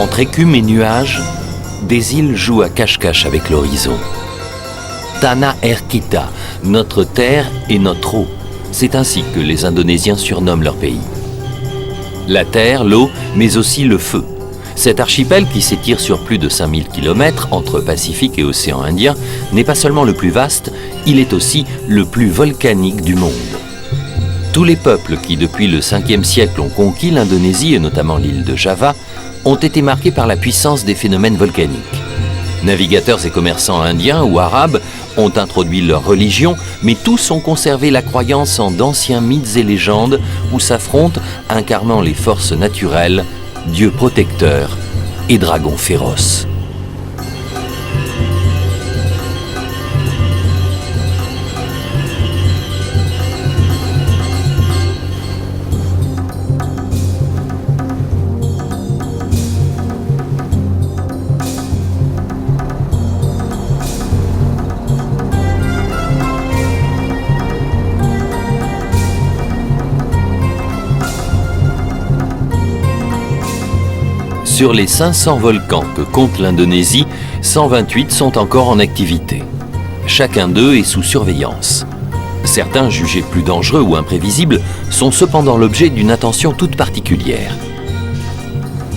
Entre écume et nuages, des îles jouent à cache-cache avec l'horizon. Tanah Air Kita, notre terre et notre eau. C'est ainsi que les Indonésiens surnomment leur pays. La terre, l'eau, mais aussi le feu. Cet archipel qui s'étire sur plus de 5000 km entre Pacifique et océan Indien n'est pas seulement le plus vaste, il est aussi le plus volcanique du monde. Tous les peuples qui, depuis le 5e siècle, ont conquis l'Indonésie et notamment l'île de Java, ont été marqués par la puissance des phénomènes volcaniques. Navigateurs et commerçants indiens ou arabes ont introduit leur religion, mais tous ont conservé la croyance en d'anciens mythes et légendes où s'affrontent, incarnant les forces naturelles, dieux protecteurs et dragons féroces. Sur les 500 volcans que compte l'Indonésie, 128 sont encore en activité. Chacun d'eux est sous surveillance. Certains, jugés plus dangereux ou imprévisibles, sont cependant l'objet d'une attention toute particulière.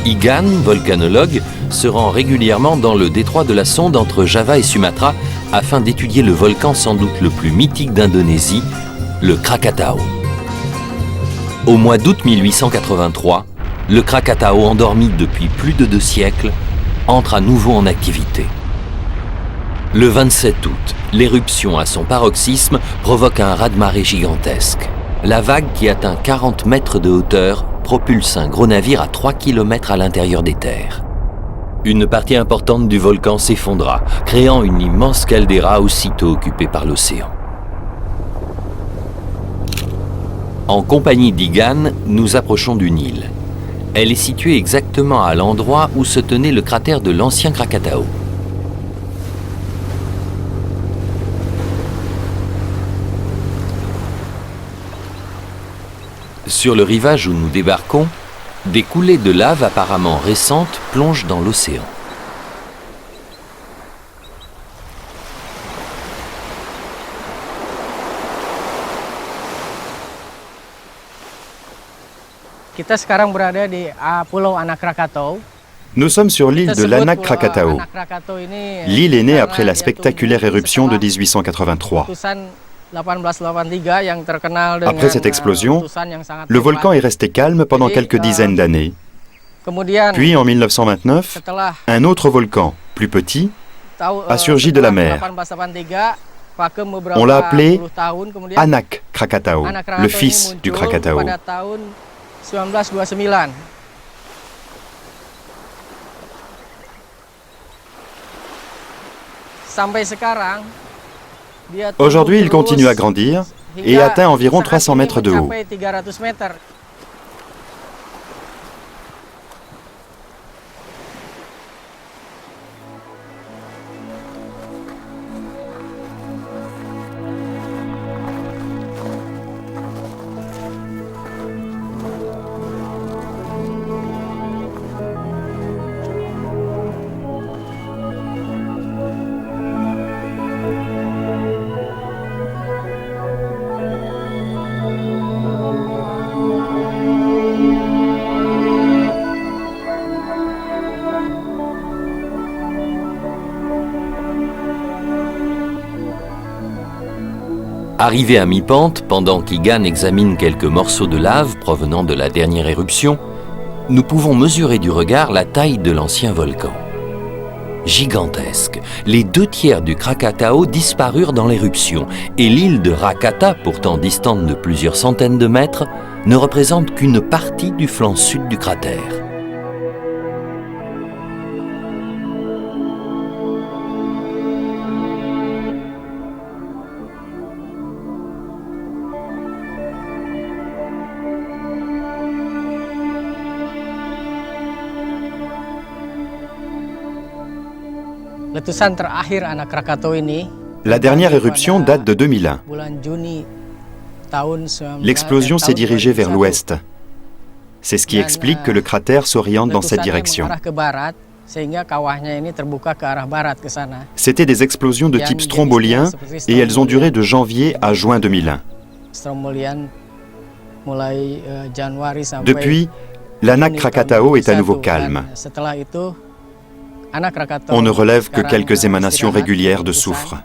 Igan, volcanologue, se rend régulièrement dans le détroit de la Sonde entre Java et Sumatra afin d'étudier le volcan sans doute le plus mythique d'Indonésie, le Krakatau. Au mois d'août 1883, le Krakatau, endormi depuis plus de 2 siècles, entre à nouveau en activité. Le 27 août, l'éruption à son paroxysme provoque un raz-de-marée gigantesque. La vague, qui atteint 40 mètres de hauteur, propulse un gros navire à 3 km à l'intérieur des terres. Une partie importante du volcan s'effondra, créant une immense caldeira aussitôt occupée par l'océan. En compagnie d'Igan, nous approchons d'une île. Elle est située exactement à l'endroit où se tenait le cratère de l'ancien Krakatau. Sur le rivage où nous débarquons, des coulées de lave apparemment récentes plongent dans l'océan. Nous sommes sur l'île de l'Anak Krakatau. L'île est née après la spectaculaire éruption de 1883. Après cette explosion, le volcan est resté calme pendant quelques dizaines d'années. Puis en 1929, un autre volcan, plus petit, a surgi de la mer. On l'a appelé Anak Krakatau, le fils du Krakatau. Aujourd'hui, il continue à grandir et atteint environ 300 mètres de haut. Arrivé à mi-pente, pendant qu'Igan examine quelques morceaux de lave provenant de la dernière éruption, nous pouvons mesurer du regard la taille de l'ancien volcan. Gigantesque, les 2/3 du Krakatau disparurent dans l'éruption et l'île de Rakata, pourtant distante de plusieurs centaines de mètres, ne représente qu'une partie du flanc sud du cratère. La dernière éruption date de 2001. L'explosion s'est dirigée vers l'ouest. C'est ce qui explique que le cratère s'oriente dans cette direction. C'était des explosions de type strombolien et elles ont duré de janvier à juin 2001. Depuis, l'Anak Krakatau est à nouveau calme. On ne relève que quelques émanations régulières de soufre.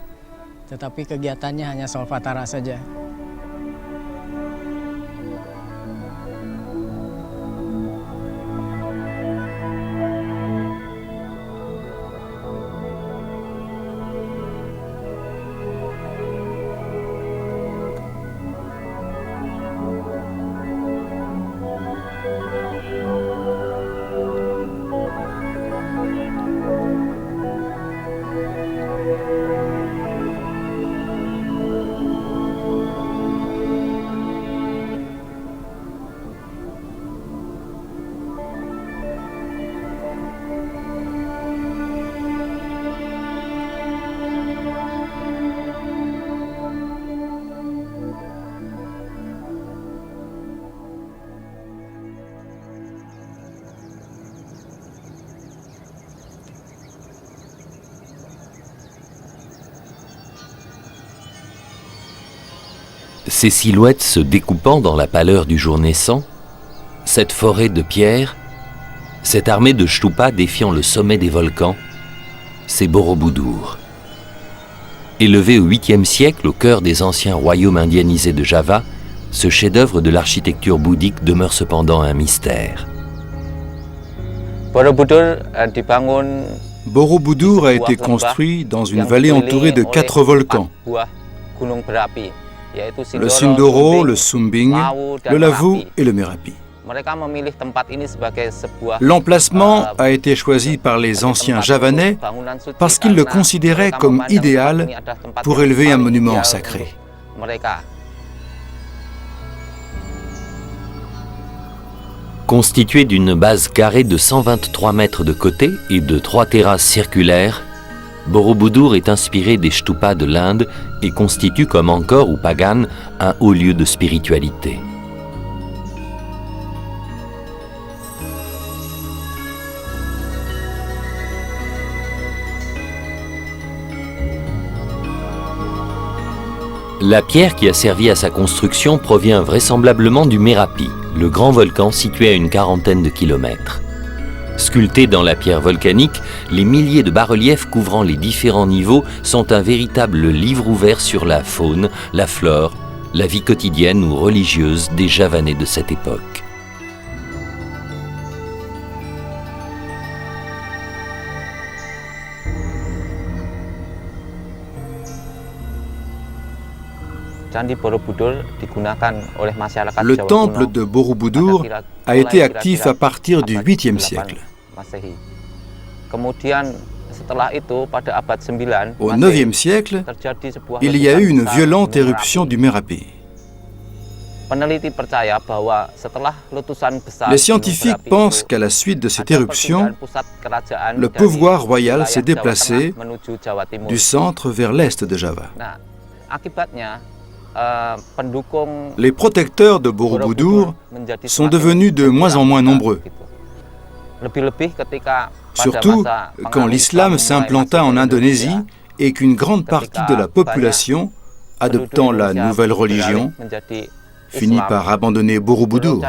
Ces silhouettes se découpant dans la pâleur du jour naissant, cette forêt de pierres, cette armée de Shtupas défiant le sommet des volcans, c'est Borobudur. Élevé au 8e siècle au cœur des anciens royaumes indianisés de Java, ce chef-d'œuvre de l'architecture bouddhique demeure cependant un mystère. Borobudur a été construit dans une vallée entourée de 4 volcans. Le Sindoro, le Sumbing, le Lavvu et le Merapi. L'emplacement a été choisi par les anciens Javanais parce qu'ils le considéraient comme idéal pour élever un monument sacré. Constitué d'une base carrée de 123 mètres de côté et de 3 terrasses circulaires, Borobudur est inspiré des Shtupas de l'Inde et constitue comme Angkor ou Pagan un haut lieu de spiritualité. La pierre qui a servi à sa construction provient vraisemblablement du Merapi, le grand volcan situé à une quarantaine de kilomètres. Sculptés dans la pierre volcanique, les milliers de bas-reliefs couvrant les différents niveaux sont un véritable livre ouvert sur la faune, la flore, la vie quotidienne ou religieuse des Javanais de cette époque. Le temple de Borobudur a été actif à partir du 8e siècle. Au 9e siècle, il y a eu une violente éruption du Merapi. Les scientifiques pensent qu'à la suite de cette éruption, le pouvoir royal s'est déplacé du centre vers l'est de Java. Les protecteurs de Borobudur sont devenus de moins en moins nombreux. Surtout quand l'islam s'implanta en Indonésie et qu'une grande partie de la population, adoptant la nouvelle religion, finit par abandonner Borobudur.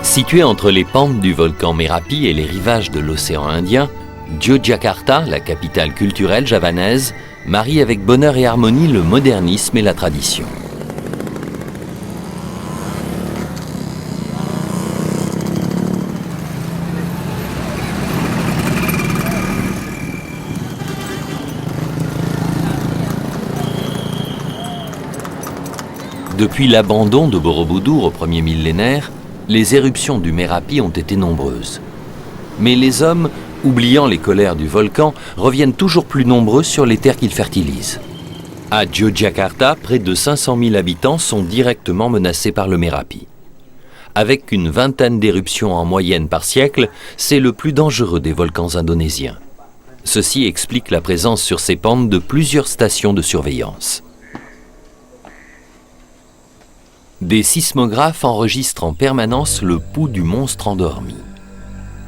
Situé entre les pentes du volcan Merapi et les rivages de l'océan Indien, Yogyakarta, la capitale culturelle javanaise, marie avec bonheur et harmonie le modernisme et la tradition. Depuis l'abandon de Borobudur au premier millénaire, les éruptions du Merapi ont été nombreuses. Mais les hommes, oubliant les colères du volcan, reviennent toujours plus nombreux sur les terres qu'ils fertilisent. À Yogyakarta, près de 500 000 habitants sont directement menacés par le Merapi. Avec une vingtaine d'éruptions en moyenne par siècle, c'est le plus dangereux des volcans indonésiens. Ceci explique la présence sur ces pentes de plusieurs stations de surveillance. Des sismographes enregistrent en permanence le pouls du monstre endormi.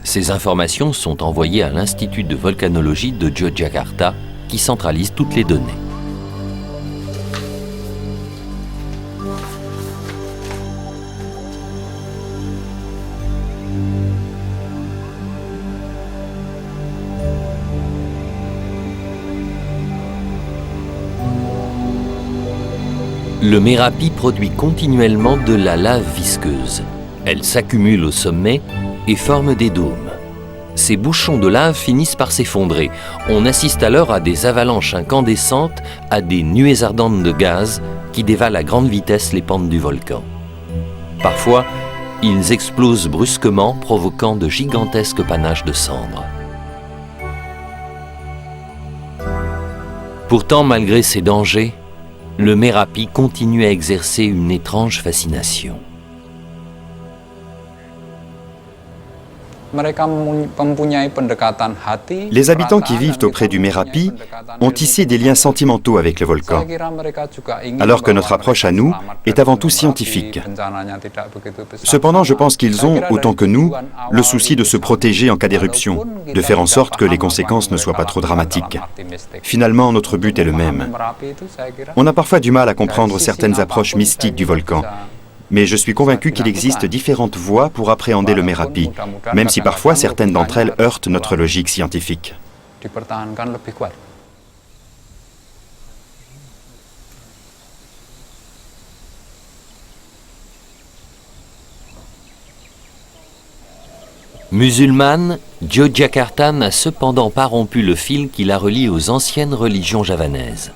Ces informations sont envoyées à l'Institut de volcanologie de Yogyakarta, qui centralise toutes les données. Le Merapi produit continuellement de la lave visqueuse. Elle s'accumule au sommet et forme des dômes. Ces bouchons de lave finissent par s'effondrer. On assiste alors à des avalanches incandescentes, à des nuées ardentes de gaz qui dévalent à grande vitesse les pentes du volcan. Parfois, ils explosent brusquement, provoquant de gigantesques panaches de cendres. Pourtant, malgré ces dangers, le Merapi continue à exercer une étrange fascination. Les habitants qui vivent auprès du Merapi ont tissé des liens sentimentaux avec le volcan, alors que notre approche à nous est avant tout scientifique. Cependant, je pense qu'ils ont, autant que nous, le souci de se protéger en cas d'éruption, de faire en sorte que les conséquences ne soient pas trop dramatiques. Finalement, notre but est le même. On a parfois du mal à comprendre certaines approches mystiques du volcan, mais je suis convaincu qu'il existe différentes voies pour appréhender le Merapi, même si parfois certaines d'entre elles heurtent notre logique scientifique. Musulmane, Yogyakarta n'a cependant pas rompu le fil qui la relie aux anciennes religions javanaises.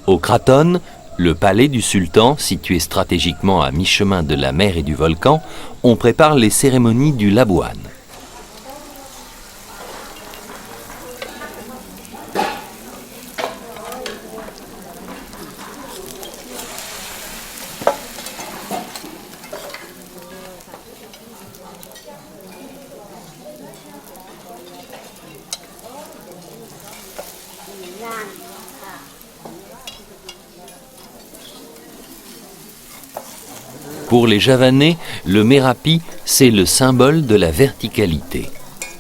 Au Kraton, le palais du sultan, situé stratégiquement à mi-chemin de la mer et du volcan, on prépare les cérémonies du Labuan. Pour les Javanais, le Merapi, c'est le symbole de la verticalité.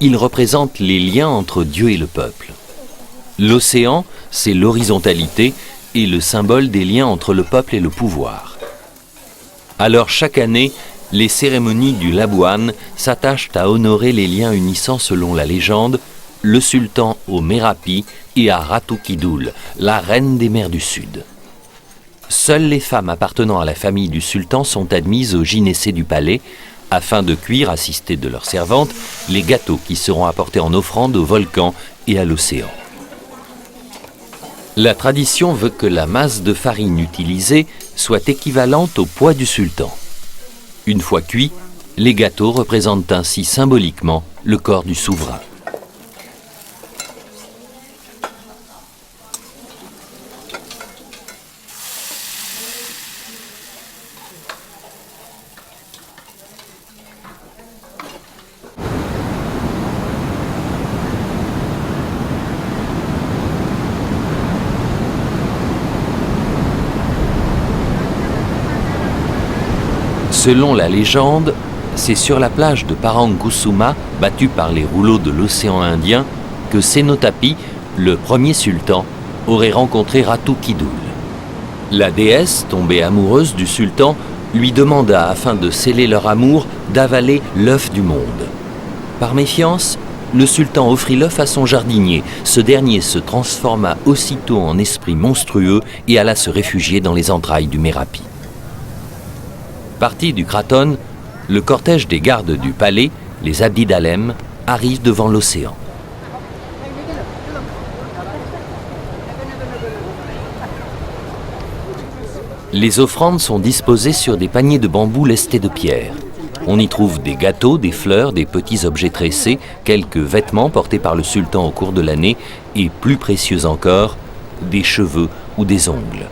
Il représente les liens entre Dieu et le peuple. L'océan, c'est l'horizontalité et le symbole des liens entre le peuple et le pouvoir. Alors chaque année, les cérémonies du Labuan s'attachent à honorer les liens unissant, selon la légende, le sultan au Merapi et à Ratu Kidul, la reine des mers du Sud. Seules les femmes appartenant à la famille du sultan sont admises au gynécée du palais afin de cuire, assistées de leurs servantes, les gâteaux qui seront apportés en offrande au volcan et à l'océan. La tradition veut que la masse de farine utilisée soit équivalente au poids du sultan. Une fois cuits, les gâteaux représentent ainsi symboliquement le corps du souverain. Selon la légende, c'est sur la plage de Parangkusuma, battue par les rouleaux de l'océan Indien, que Senotapy, le premier sultan, aurait rencontré Ratu Kidul. La déesse, tombée amoureuse du sultan, lui demanda, afin de sceller leur amour, d'avaler l'œuf du monde. Par méfiance, le sultan offrit l'œuf à son jardinier. Ce dernier se transforma aussitôt en esprit monstrueux et alla se réfugier dans les entrailles du Merapi. Parti du Kraton, le cortège des gardes du palais, les Abdi Dalem, arrive devant l'océan. Les offrandes sont disposées sur des paniers de bambou lestés de pierre. On y trouve des gâteaux, des fleurs, des petits objets tressés, quelques vêtements portés par le sultan au cours de l'année et, plus précieux encore, des cheveux ou des ongles.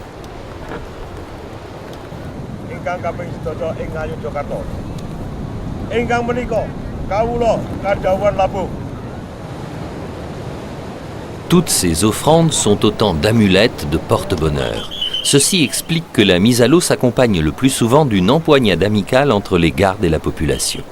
Toutes ces offrandes sont autant d'amulettes de porte-bonheur. Ceci explique que la mise à l'eau s'accompagne le plus souvent d'une empoignade amicale entre les gardes et la population.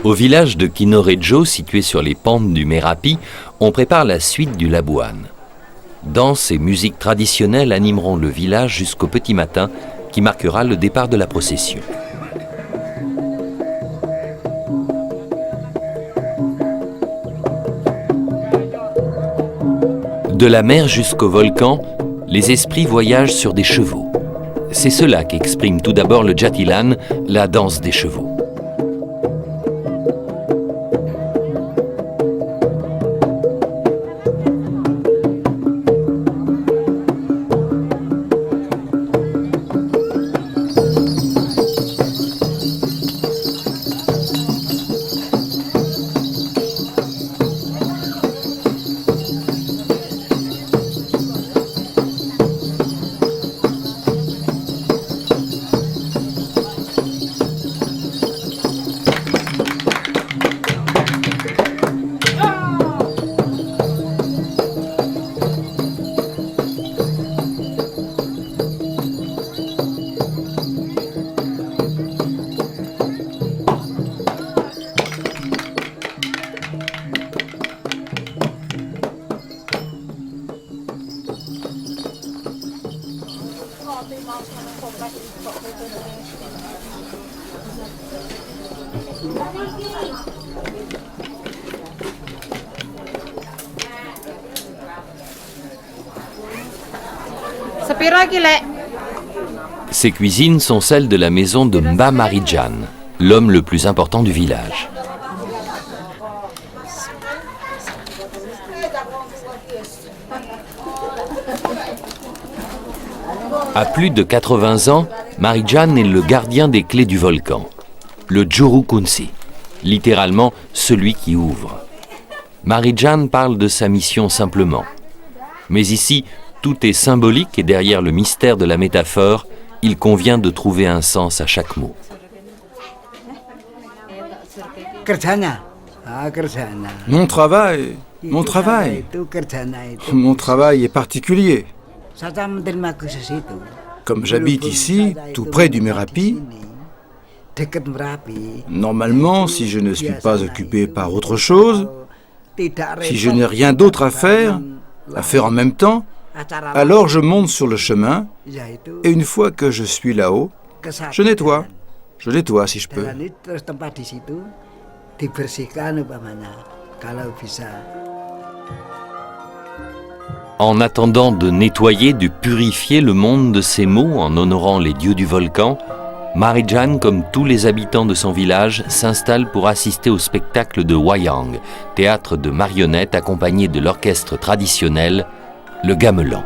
Au village de Kinorejo, situé sur les pentes du Merapi, on prépare la suite du Labuan. Danses et musiques traditionnelles animeront le village jusqu'au petit matin, qui marquera le départ de la procession. De la mer jusqu'au volcan, les esprits voyagent sur des chevaux. C'est cela qu'exprime tout d'abord le Jatilan, la danse des chevaux. Ces cuisines sont celles de la maison de Mba Marijan, l'homme le plus important du village. À plus de 80 ans, Marijan est le gardien des clés du volcan, le Juru Kunci, littéralement celui qui ouvre. Marijan parle de sa mission simplement. Mais ici, tout est symbolique et derrière le mystère de la métaphore, il convient de trouver un sens à chaque mot. Mon travail est particulier. Comme j'habite ici, tout près du Merapi, normalement, si je ne suis pas occupé par autre chose, si je n'ai rien d'autre à faire en même temps, alors je monte sur le chemin et une fois que je suis là-haut, je nettoie si je peux. En attendant de nettoyer, de purifier le monde de ces mots en honorant les dieux du volcan, Marijan, comme tous les habitants de son village, s'installe pour assister au spectacle de Wayang, théâtre de marionnettes accompagné de l'orchestre traditionnel, le gamelan.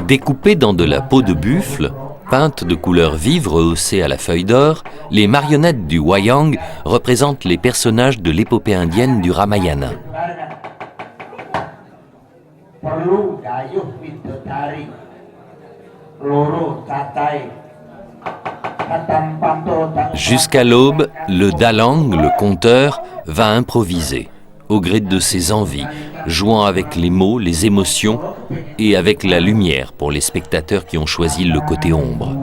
Découpées dans de la peau de buffle, peintes de couleurs vives rehaussées à la feuille d'or, les marionnettes du Wayang représentent les personnages de l'épopée indienne du Ramayana. Jusqu'à l'aube, le dalang, le conteur, va improviser, au gré de ses envies, jouant avec les mots, les émotions et avec la lumière pour les spectateurs qui ont choisi le côté ombre.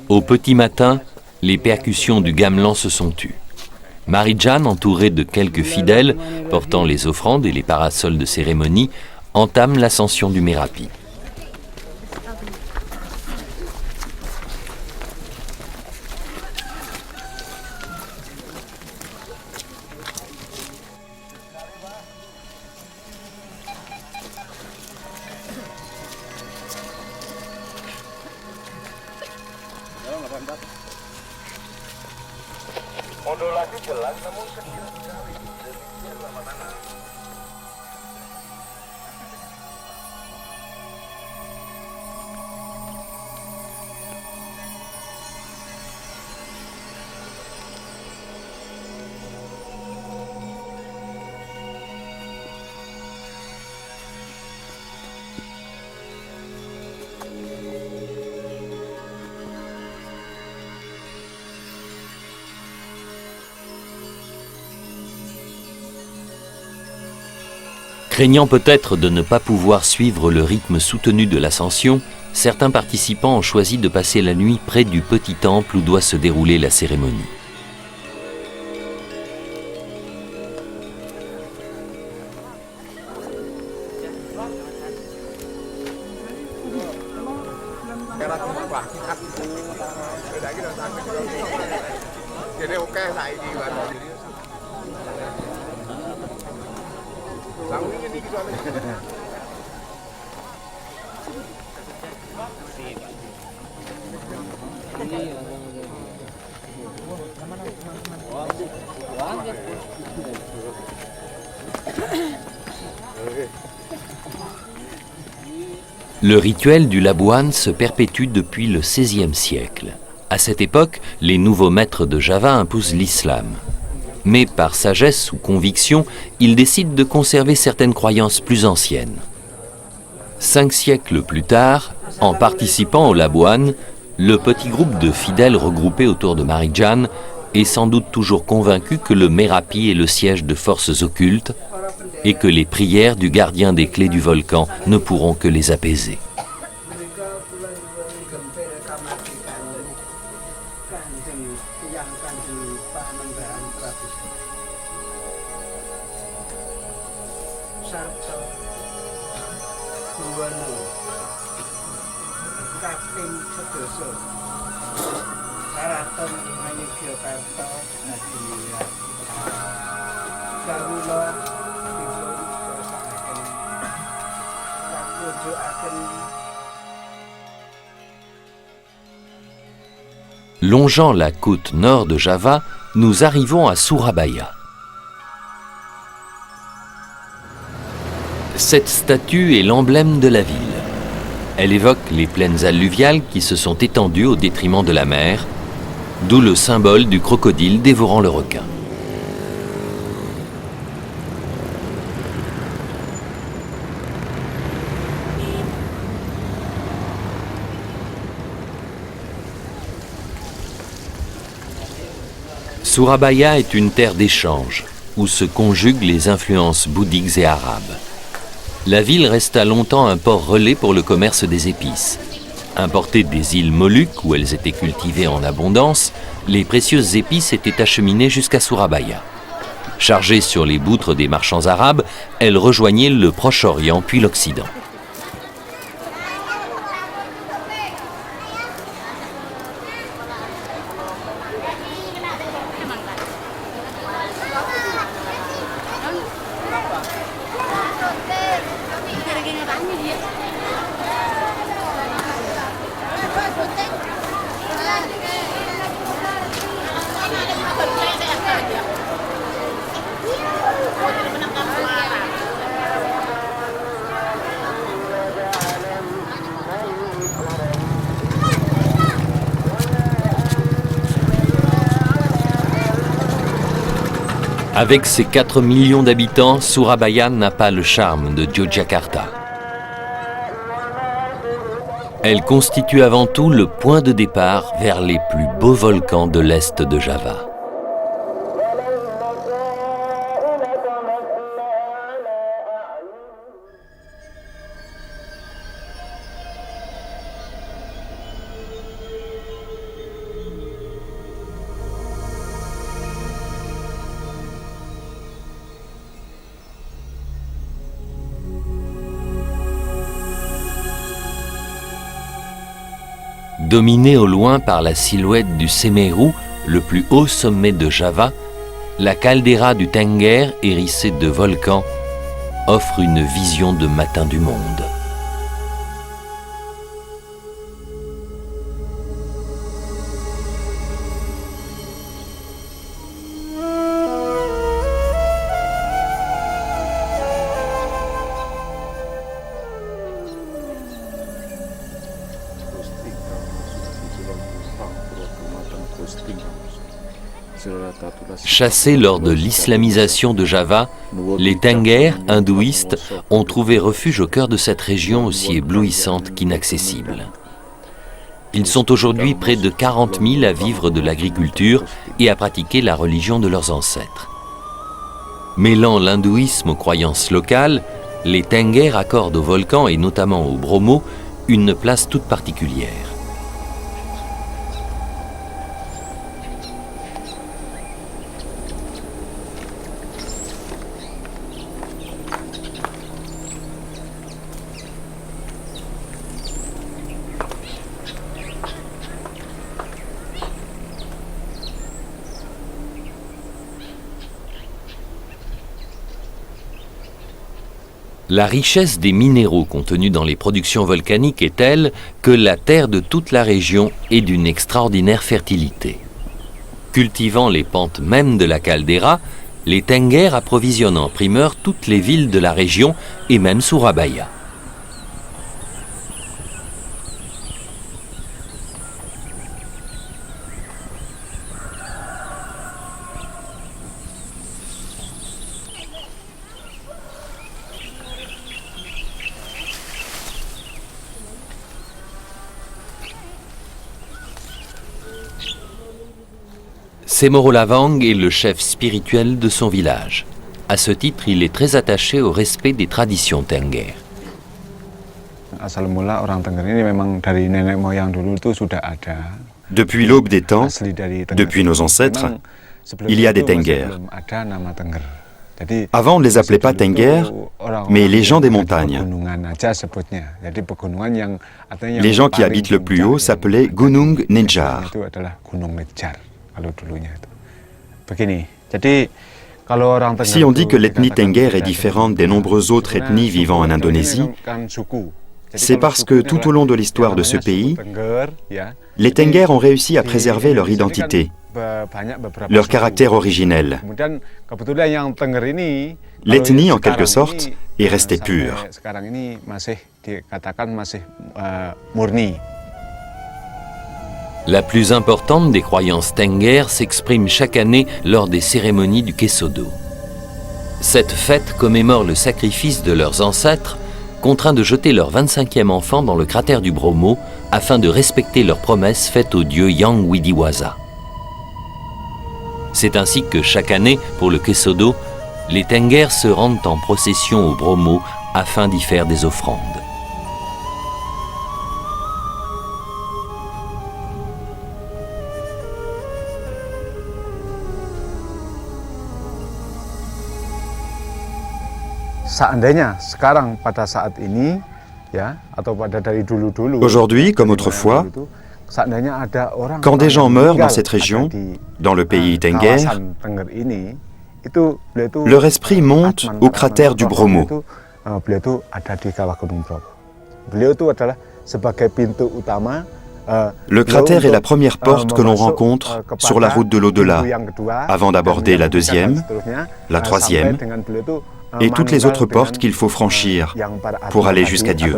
Au petit matin, les percussions du gamelan se sont tues. Marie-Jeanne, entourée de quelques fidèles portant les offrandes et les parasols de cérémonie, entame l'ascension du Mérapi. Craignant peut-être de ne pas pouvoir suivre le rythme soutenu de l'ascension, certains participants ont choisi de passer la nuit près du petit temple où doit se dérouler la cérémonie. Le rituel du labuan se perpétue depuis le XVIe siècle. À cette époque, les nouveaux maîtres de Java imposent l'islam. Mais par sagesse ou conviction, ils décident de conserver certaines croyances plus anciennes. 5 siècles plus tard, en participant au labuan, le petit groupe de fidèles regroupés autour de Marie-Jeanne est sans doute toujours convaincu que le Mérapi est le siège de forces occultes et que les prières du gardien des clés du volcan ne pourront que les apaiser. Longeant la côte nord de Java, nous arrivons à Surabaya. Cette statue est l'emblème de la ville. Elle évoque les plaines alluviales qui se sont étendues au détriment de la mer, d'où le symbole du crocodile dévorant le requin. Surabaya est une terre d'échange, où se conjuguent les influences bouddhiques et arabes. La ville resta longtemps un port relais pour le commerce des épices. Importées des îles Moluques, où elles étaient cultivées en abondance, les précieuses épices étaient acheminées jusqu'à Surabaya. Chargées sur les boutres des marchands arabes, elles rejoignaient le Proche-Orient puis l'Occident. Avec ses 4 millions d'habitants, Surabaya n'a pas le charme de Yogyakarta. Elle constitue avant tout le point de départ vers les plus beaux volcans de l'est de Java. Dominée au loin par la silhouette du Semeru, le plus haut sommet de Java, la caldeira du Tengger, hérissée de volcans, offre une vision de matin du monde. Chassés lors de l'islamisation de Java, les Tengger, hindouistes, ont trouvé refuge au cœur de cette région aussi éblouissante qu'inaccessible. Ils sont aujourd'hui près de 40 000 à vivre de l'agriculture et à pratiquer la religion de leurs ancêtres. Mêlant l'hindouisme aux croyances locales, les Tengger accordent au volcan et notamment au Bromo une place toute particulière. La richesse des minéraux contenus dans les productions volcaniques est telle que la terre de toute la région est d'une extraordinaire fertilité. Cultivant les pentes mêmes de la caldeira, les Tengger approvisionnent en primeur toutes les villes de la région et même Surabaya. Semorolavang est le chef spirituel de son village. À ce titre, il est très attaché au respect des traditions Tengger. Depuis l'aube des temps, depuis nos ancêtres, il y a des Tengger. Avant, on ne les appelait pas Tengger, mais les gens des montagnes. Les gens qui habitent le plus haut s'appelaient Gunung Nedjar. Si on dit que l'ethnie Tengger est différente des nombreuses autres ethnies vivant en Indonésie, c'est parce que tout au long de l'histoire de ce pays, les Tengger ont réussi à préserver leur identité, leur caractère originel. L'ethnie, en quelque sorte, est restée pure. La plus importante des croyances Tengger s'exprime chaque année lors des cérémonies du Kesodo. Cette fête commémore le sacrifice de leurs ancêtres, contraints de jeter leur 25e enfant dans le cratère du Bromo afin de respecter leurs promesses faites au dieu Yang Widiwasa. C'est ainsi que chaque année, pour le Kesodo, les Tengger se rendent en procession au Bromo afin d'y faire des offrandes. Aujourd'hui, comme autrefois, quand des gens meurent dans cette région, dans le pays Tengger, leur esprit monte au cratère du Bromo. Le cratère est la première porte que l'on rencontre sur la route de l'au-delà, avant d'aborder la deuxième, la troisième, et toutes les autres portes qu'il faut franchir pour aller jusqu'à Dieu.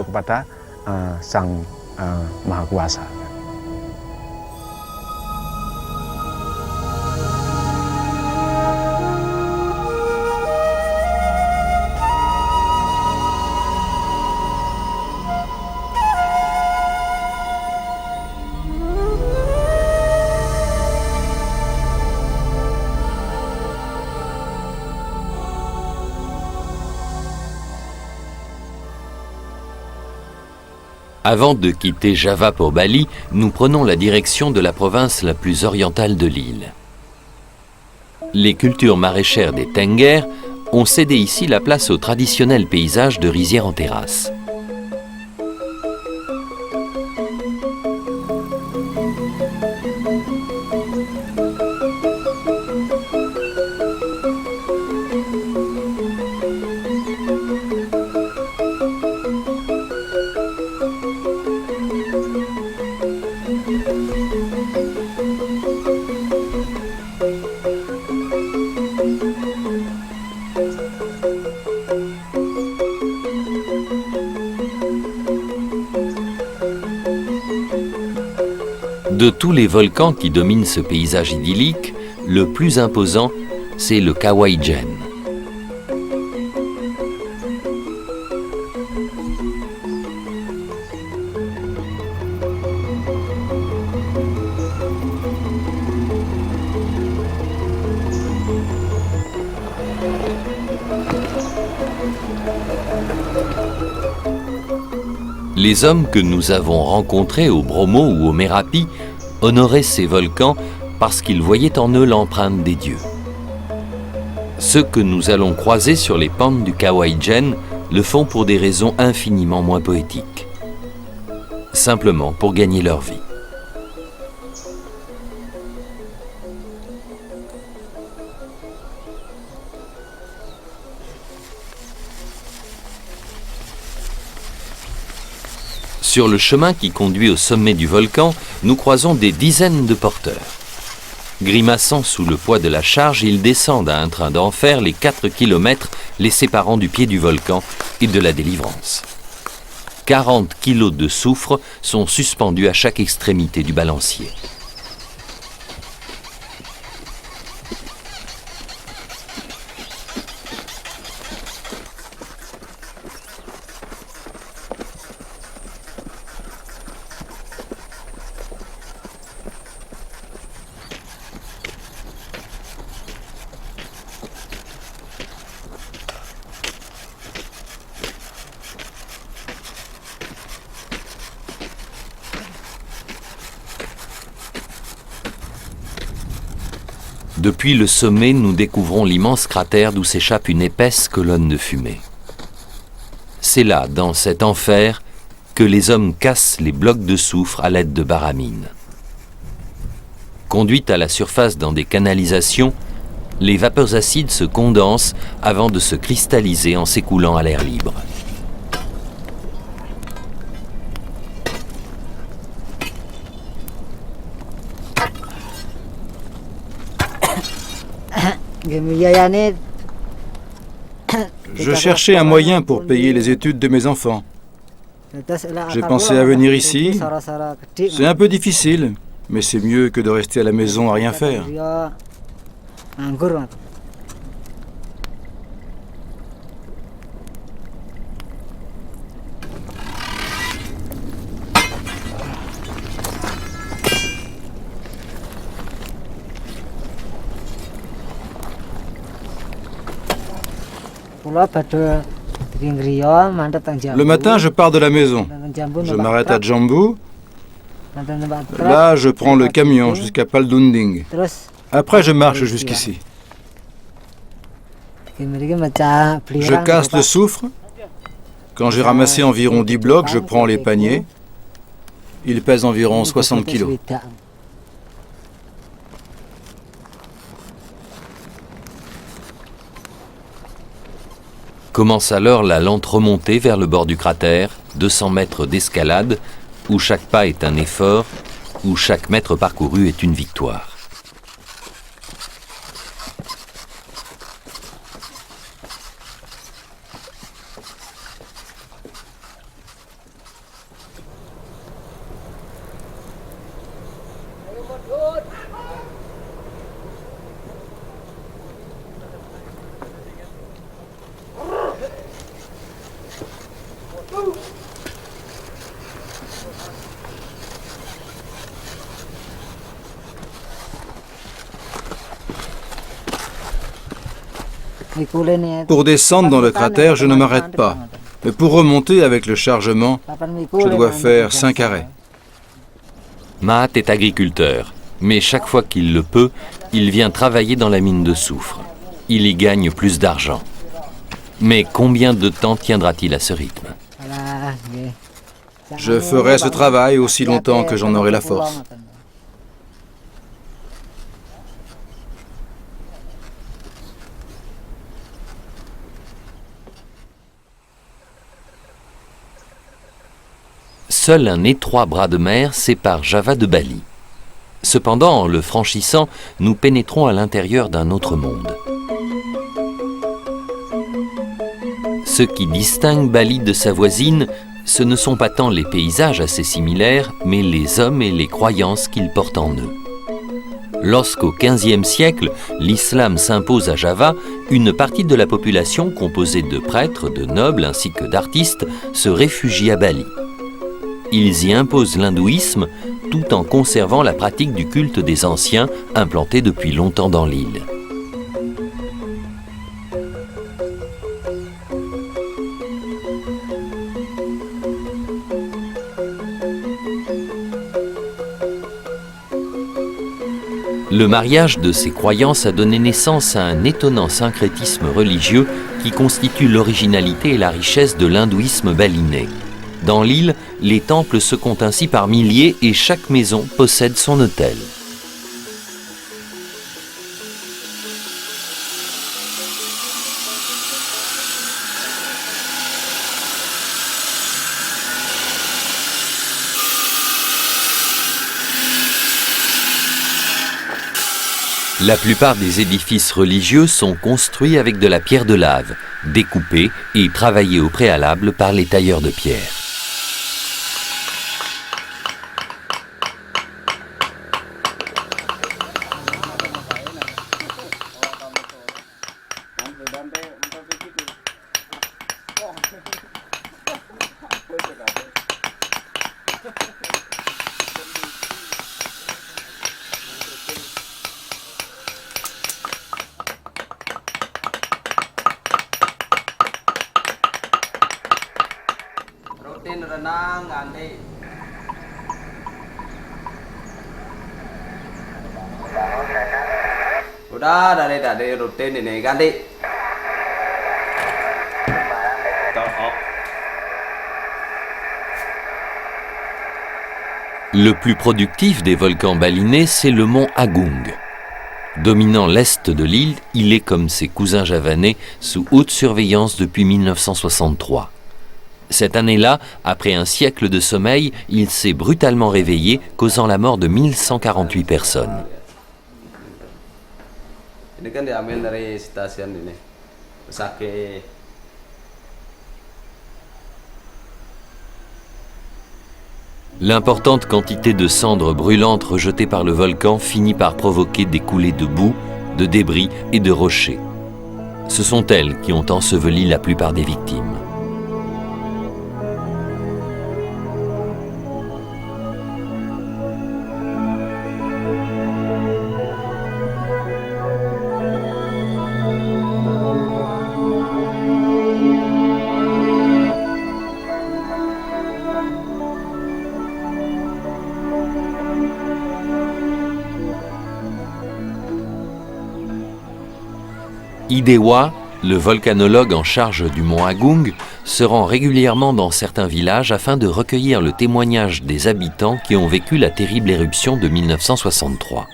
Avant de quitter Java pour Bali, nous prenons la direction de la province la plus orientale de l'île. Les cultures maraîchères des Tenggers ont cédé ici la place au traditionnel paysage de rizières en terrasse. De tous les volcans qui dominent ce paysage idyllique, le plus imposant, c'est le Khao Yai. Les hommes que nous avons rencontrés au Bromo ou au Merapi honoraient ces volcans parce qu'ils voyaient en eux l'empreinte des dieux. Ceux que nous allons croiser sur les pentes du Khao Yai le font pour des raisons infiniment moins poétiques. Simplement pour gagner leur vie. Sur le chemin qui conduit au sommet du volcan, nous croisons des dizaines de porteurs. Grimaçant sous le poids de la charge, ils descendent à un train d'enfer les 4 kilomètres les séparant du pied du volcan et de la délivrance. 40 kilos de soufre sont suspendus à chaque extrémité du balancier. Depuis le sommet, nous découvrons l'immense cratère d'où s'échappe une épaisse colonne de fumée. C'est là, dans cet enfer, que les hommes cassent les blocs de soufre à l'aide de baramines. Conduites à la surface dans des canalisations, les vapeurs acides se condensent avant de se cristalliser en s'écoulant à l'air libre. Je cherchais un moyen pour payer les études de mes enfants. J'ai pensé à venir ici. C'est un peu difficile, mais c'est mieux que de rester à la maison à rien faire. Le matin, je pars de la maison. Je m'arrête à Jambu. Là, je prends le camion jusqu'à Paldunding. Après, je marche jusqu'ici. Je casse le soufre. Quand j'ai ramassé environ 10 blocs, je prends les paniers. Ils pèsent environ 60 kilos. Commence alors la lente remontée vers le bord du cratère, 200 mètres d'escalade, où chaque pas est un effort, où chaque mètre parcouru est une victoire. Pour descendre dans le cratère, je ne m'arrête pas. Mais pour remonter avec le chargement, je dois faire 5 arrêts. Mahat est agriculteur, mais chaque fois qu'il le peut, il vient travailler dans la mine de soufre. Il y gagne plus d'argent. Mais combien de temps tiendra-t-il à ce rythme? Je ferai ce travail aussi longtemps que j'en aurai la force. Seul un étroit bras de mer sépare Java de Bali. Cependant, en le franchissant, nous pénétrons à l'intérieur d'un autre monde. Ce qui distingue Bali de sa voisine, ce ne sont pas tant les paysages assez similaires, mais les hommes et les croyances qu'ils portent en eux. Lorsqu'au XVe siècle, l'islam s'impose à Java, une partie de la population composée de prêtres, de nobles ainsi que d'artistes se réfugie à Bali. Ils y imposent l'hindouisme tout en conservant la pratique du culte des anciens implanté depuis longtemps dans l'île. Le mariage de ces croyances a donné naissance à un étonnant syncrétisme religieux qui constitue l'originalité et la richesse de l'hindouisme balinais. Dans l'île, les temples se comptent ainsi par milliers et chaque maison possède son autel. La plupart des édifices religieux sont construits avec de la pierre de lave, découpée et travaillée au préalable par les tailleurs de pierre. Le plus productif des volcans balinais, c'est le mont Agung. Dominant l'est de l'île, il est comme ses cousins javanais sous haute surveillance depuis 1963. Cette année-là, après un siècle de sommeil, il s'est brutalement réveillé, causant la mort de 1148 personnes. L'importante quantité de cendres brûlantes rejetées par le volcan finit par provoquer des coulées de boue, de débris et de rochers. Ce sont elles qui ont enseveli la plupart des victimes. Idewa, le volcanologue en charge du mont Agung, se rend régulièrement dans certains villages afin de recueillir le témoignage des habitants qui ont vécu la terrible éruption de 1963.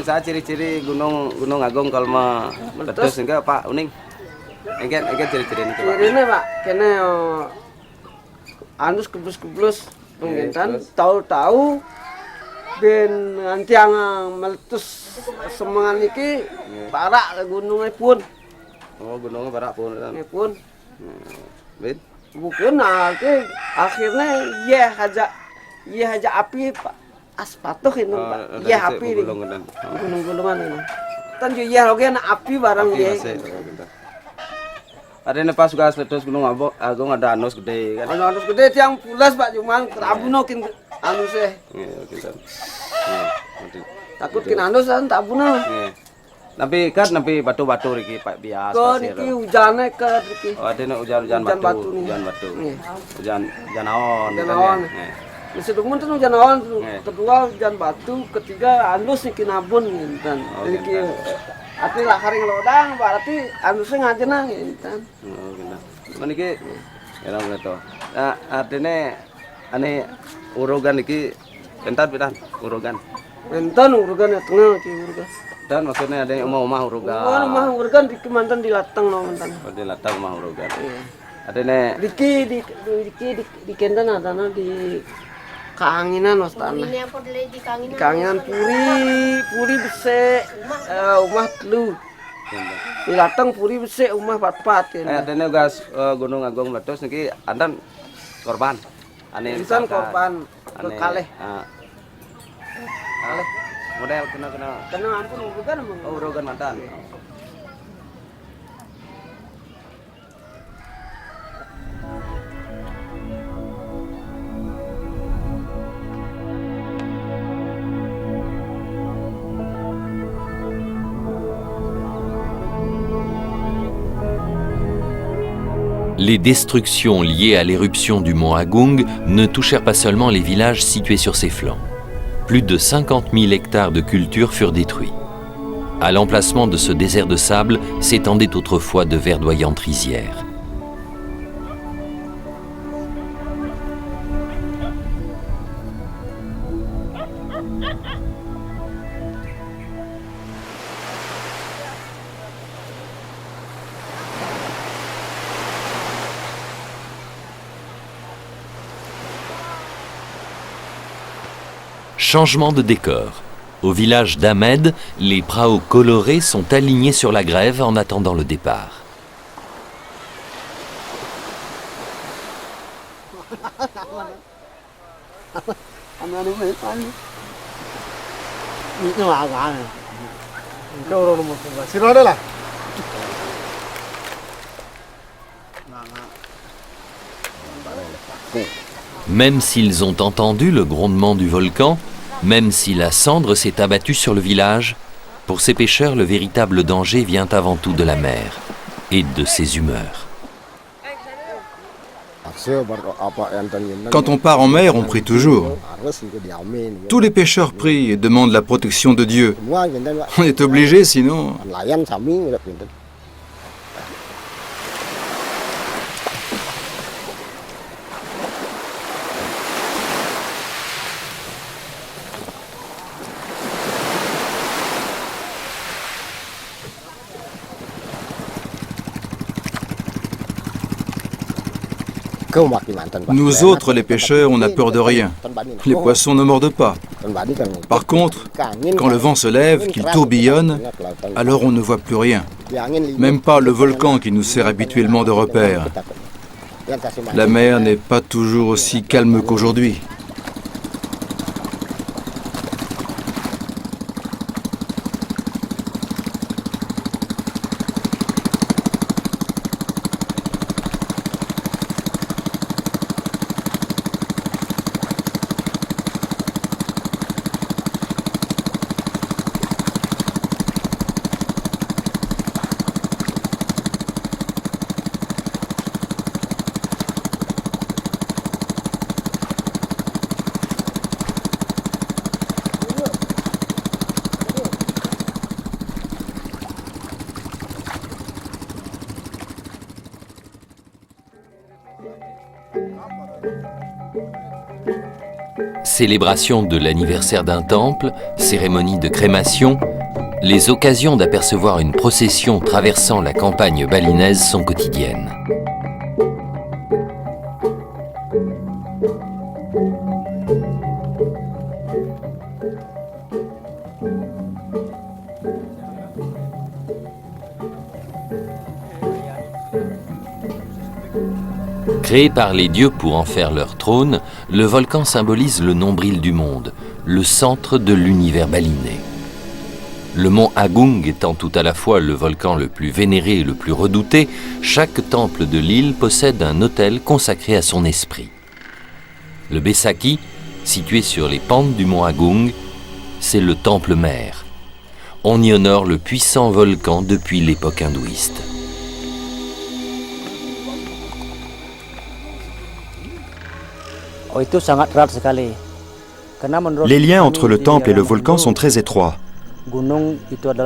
Saya ciri-ciri Gunung Agung kalau meletus enggak Pak Uning? Engke ciri-ciri itu Pak. Cirinya Pak, kena anus keblus-keblus pengentan tahu-tahu ben nanti yang meletus semangan iki barak gunungnya pun. Oh, gunungnya barak pun. Pun. Ben. Bukan akhirnya iya aja api Pak. Aspatuh ini Pak. Iya api di gunung-gunungan ini. kelihatan juga ya lagi api barang ya. Ada ini pas gas letus Gunung Agung ada anus gede kan. Anus gede tiang pulas Pak cuman kerabu nokin anus takut kin anus kan tak bunuh. Nabi kan nabi batu-batu riki Pak biasa. Ke riki hujannya ke riki. Oh ada hujan batu. Hujan awan. Hujan awan. Di Sidumun tuh hujan awan, kedua hujan batu, ketiga anus nih kinabun gitu. Riki arti lah karing lodang, berarti anusnya ngajena gitu. Oh gitu. Maniki ya gitu. Nah, artinya ane urogan iki entar piran urogan. Enten urogan ya tengah ki urogan. Dan maksudnya ada yang rumah urogan. Oh, rumah urogan di kemantan di latang no mantan. Oh, di latang rumah urogan. Artinya di kendan ada no di Kaanginan mas tanah. Kaanginan puri bese umah telu. Di latang puri bese umah pat-pat ya. Dene gas Gunung Agung meletus niki andan korban. Ane insan korban kekalih. Kalih. Model kena ampun urugan emang. Oh, urugan mantan. Les destructions liées à l'éruption du mont Agung ne touchèrent pas seulement les villages situés sur ses flancs. Plus de 50 000 hectares de cultures furent détruits. À l'emplacement de ce désert de sable s'étendaient autrefois de verdoyantes rizières. Changement de décor. Au village d'Ahmed, les praos colorés sont alignés sur la grève en attendant le départ. Même s'ils ont entendu le grondement du volcan, même si la cendre s'est abattue sur le village, pour ces pêcheurs, le véritable danger vient avant tout de la mer et de ses humeurs. Quand on part en mer, on prie toujours. Tous les pêcheurs prient et demandent la protection de Dieu. On est obligé, sinon... Nous autres, les pêcheurs, on n'a peur de rien. Les poissons ne mordent pas. Par contre, quand le vent se lève, qu'il tourbillonne, alors on ne voit plus rien. Même pas le volcan qui nous sert habituellement de repère. La mer n'est pas toujours aussi calme qu'aujourd'hui. Célébration de l'anniversaire d'un temple, cérémonie de crémation, les occasions d'apercevoir une procession traversant la campagne balinaise sont quotidiennes. Créé par les dieux pour en faire leur trône, le volcan symbolise le nombril du monde, le centre de l'univers baliné. Le mont Agung étant tout à la fois le volcan le plus vénéré et le plus redouté, chaque temple de l'île possède un autel consacré à son esprit. Le Besakhi, situé sur les pentes du mont Agung, c'est le temple mère. On y honore le puissant volcan depuis l'époque hindouiste. Les liens entre le temple et le volcan sont très étroits,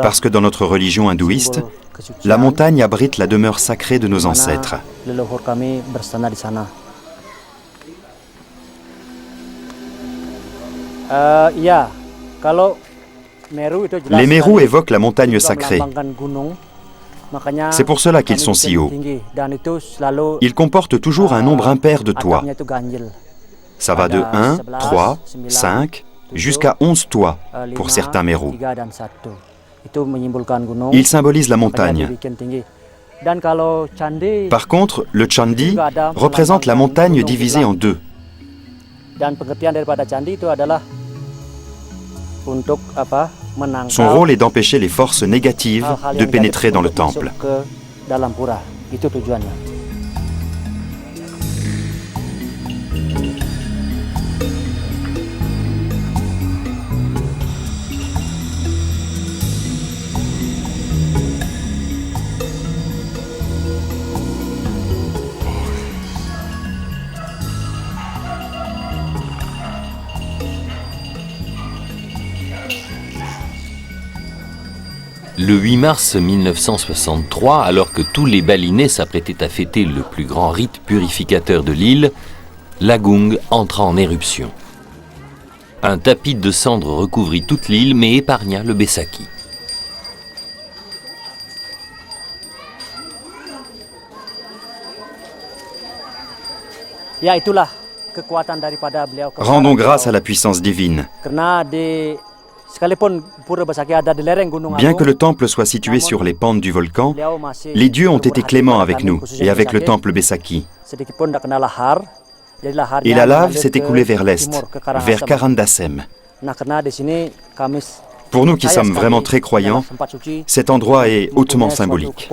parce que dans notre religion hindouiste, la montagne abrite la demeure sacrée de nos ancêtres. Les Mérous évoquent la montagne sacrée. C'est pour cela qu'ils sont si hauts. Ils comportent toujours un nombre impair de toits. Ça va de 1, 3, 5, jusqu'à 11 toits pour certains Mérous. Ils symbolisent la montagne. Par contre, le Chandi représente la montagne divisée en deux. Son rôle est d'empêcher les forces négatives de pénétrer dans le temple. Le 8 mars 1963, alors que tous les balinais s'apprêtaient à fêter le plus grand rite purificateur de l'île, l'Agung entra en éruption. Un tapis de cendres recouvrit toute l'île mais épargna le Besakhi. Rendons grâce à la puissance divine. Bien que le temple soit situé sur les pentes du volcan, les dieux ont été cléments avec nous et avec le temple Besakhi. Et la lave s'est écoulée vers l'est, vers Karandasem. Pour nous qui sommes vraiment très croyants, cet endroit est hautement symbolique.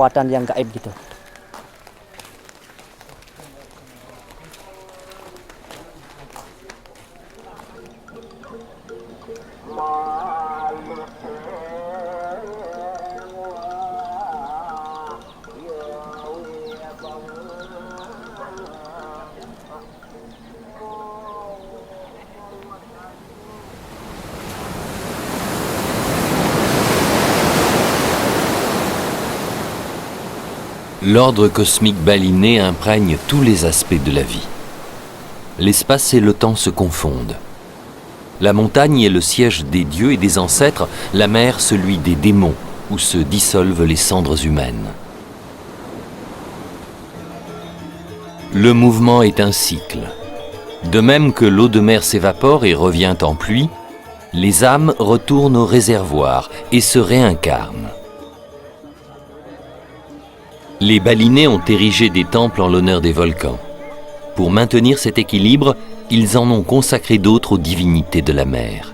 L'ordre cosmique baliné imprègne tous les aspects de la vie. L'espace et le temps se confondent. La montagne est le siège des dieux et des ancêtres, la mer celui des démons, où se dissolvent les cendres humaines. Le mouvement est un cycle. De même que l'eau de mer s'évapore et revient en pluie, les âmes retournent au réservoir et se réincarnent. Les balinais ont érigé des temples en l'honneur des volcans. Pour maintenir cet équilibre, ils en ont consacré d'autres aux divinités de la mer.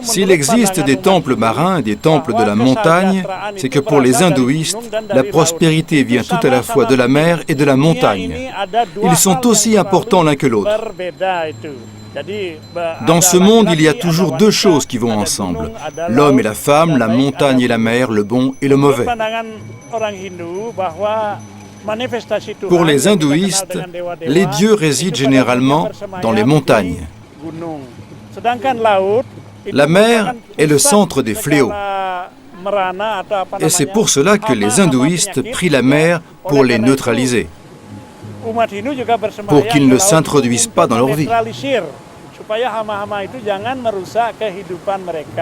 S'il existe des temples marins et des temples de la montagne, c'est que pour les hindouistes, la prospérité vient tout à la fois de la mer et de la montagne. Ils sont aussi importants l'un que l'autre. Dans ce monde, il y a toujours deux choses qui vont ensemble. L'homme et la femme, la montagne et la mer, le bon et le mauvais. Pour les hindouistes, les dieux résident généralement dans les montagnes. La mer est le centre des fléaux. Et c'est pour cela que les hindouistes prient la mer pour les neutraliser, pour qu'ils ne s'introduisent pas dans leur vie.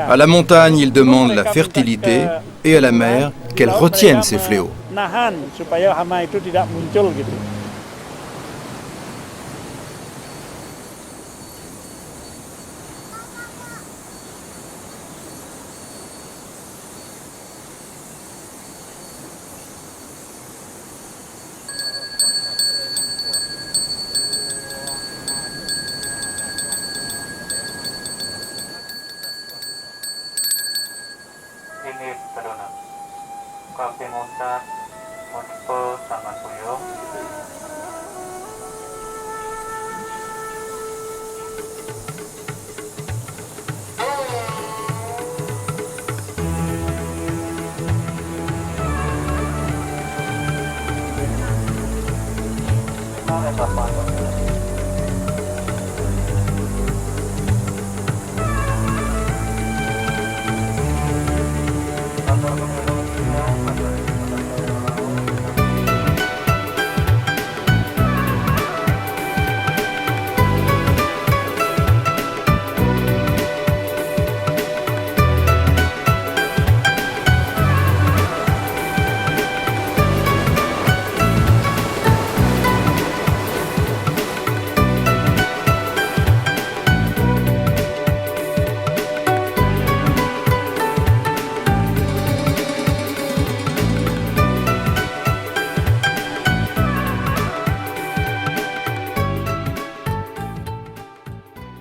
À la montagne, ils demandent la fertilité et à la mer qu'elle retienne ces fléaux. Kape Monta, Motpo Samasuyo,